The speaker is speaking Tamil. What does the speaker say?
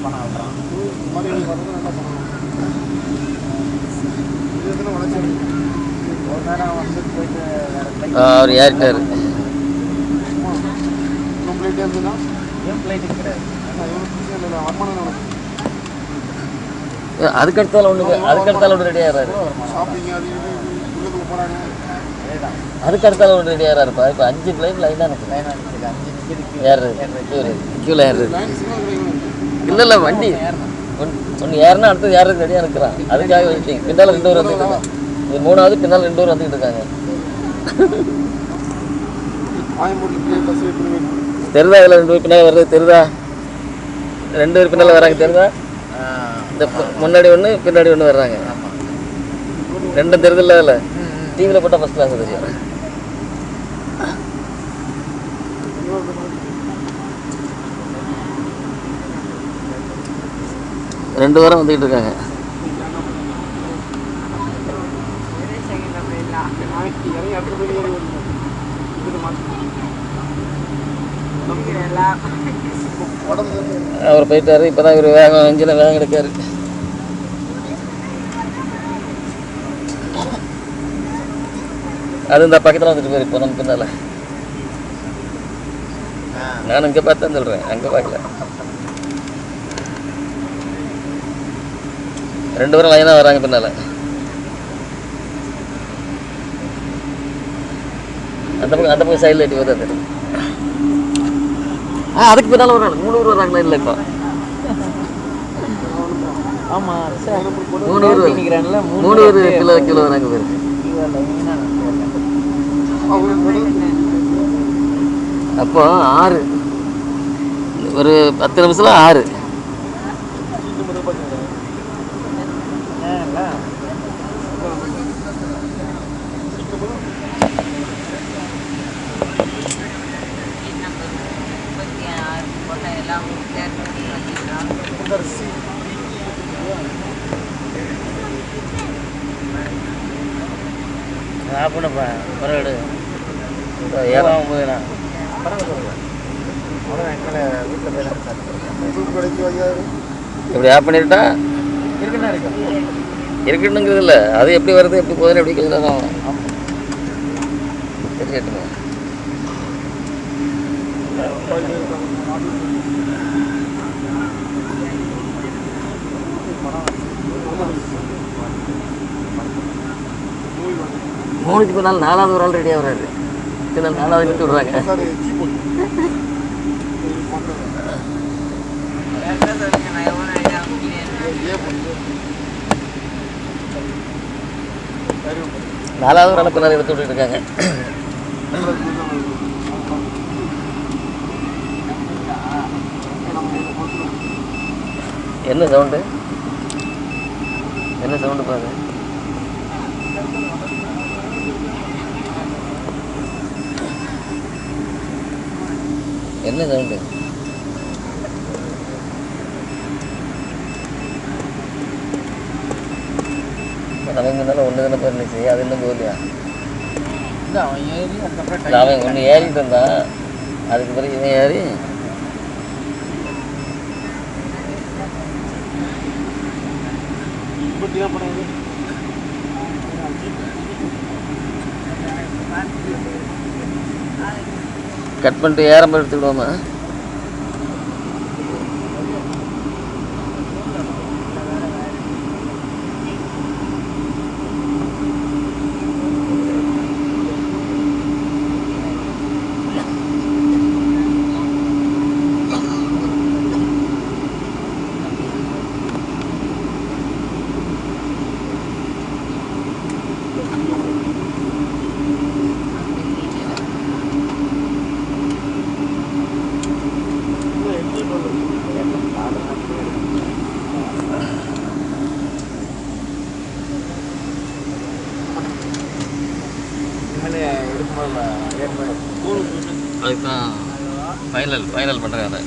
பணம் ஆடுறான். ஒரு நேரம் வந்து போயிட்டு அவர் ஏறிட்டார். ஏன் ஃப்ளைட்டு கிடையாது. அதுக்கடுத்தால ஒன்று ரெடி ஆகிறாரு. அதுக்கடுத்தால ஒன்று ரெடி ஆகிறாருப்பா. இப்போ 5 ஃப்ளைட் லைனாக நிற்குது. லைனாக நிற்கிது. 5 நிற்கிது. ஏறுறது க்யூவில் ஏறுறது. இல்லை வண்டி ஒன்று ஏறினா அடுத்தது ஏறது ரெடியாக இருக்கிறான். அதுக்காக வெயிட்டிங். பின்னால் 2 பேர் வந்துட்டு இருக்காங்க. இது 3வது. பின்னால் 2 பேர் வந்துக்கிட்டு இருக்காங்க. தெரிதா? இதில் 2 பேர் பின்னால் வர்றது தெரியுதா? 2 பேர் பின்னால் வராங்க தெரியுதா? இந்த முன்னாடி ஒன்று பின்னாடி ஒன்று வர்றாங்க. ரெண்டும் தெரியுதில்ல? அதில் டிவியில் போட்டால் ஃபஸ்ட் கிளாஸ் தெரியும். ரெண்டு வாரம் வந்துக்கிட்டு இருக்காங்க. அவர் போயிட்டாரு. இப்போ தான் இவர் வேகம் இன்ஜினை வேகம் எடுக்காரு. அது இந்த பக்கத்தில் வந்துட்டு போயிரு. இப்போ நம்ம பின்னால் நான் இங்கே பார்த்து தான் சொல்கிறேன். அங்கே பார்க்கல. 2 பேரும் லைனாக வராங்க பின்னால். அந்த பக்கம் சைடில் எட்டி பார்த்தா தெரியும். அதுக்கு பின்னால் வராங்க. 3 பேர் வராங்களா? இல்லை இப்போ ஆமாம். 3 பேர் நிற்கிறாங்கல்ல. 3 பேர் கிலோ வராங்க பேர். அப்போ 6 ஒரு 10 நிமிஷத்தில் 6. ஆப்பிடப்பா பரவாயில்ல. ஏறாம போதுண்ணா. இப்படி ஆப் பண்ணிட்டா இருக்குன்னுங்கிறது இல்லை. அது எப்படி வருது எப்படி போகுதுன்னு எப்படி கேட்கலாம். தெரியட்டுங்க. மூணுக்கு பின்னால் 4வது ஒரு ஆள் ரெடியாக வர்றாரு. பின்னால் 4வது விட்டு விடுறாங்க. நாலாவது ஒரு ஆள் பின்னால் எடுத்து விட்டுட்டு இருக்காங்க. என்ன சவுண்டு? என்ன சவுண்டு பாரு. என்ன சவுண்டு? நமக்கு முன்னால் ஒன்று தானே இருந்துச்சு. அது இன்னும் போகலையா? அவன் ஒன்று ஏறிட்டு இருந்தான். அதுக்கு பிறகு இவன் ஏறி கட் பண்ணிட்டு ஏறம்ப எடுத்துக்கிடுவோமா? அதுதான் ஃபைனல் பண்ணுறேன். அதை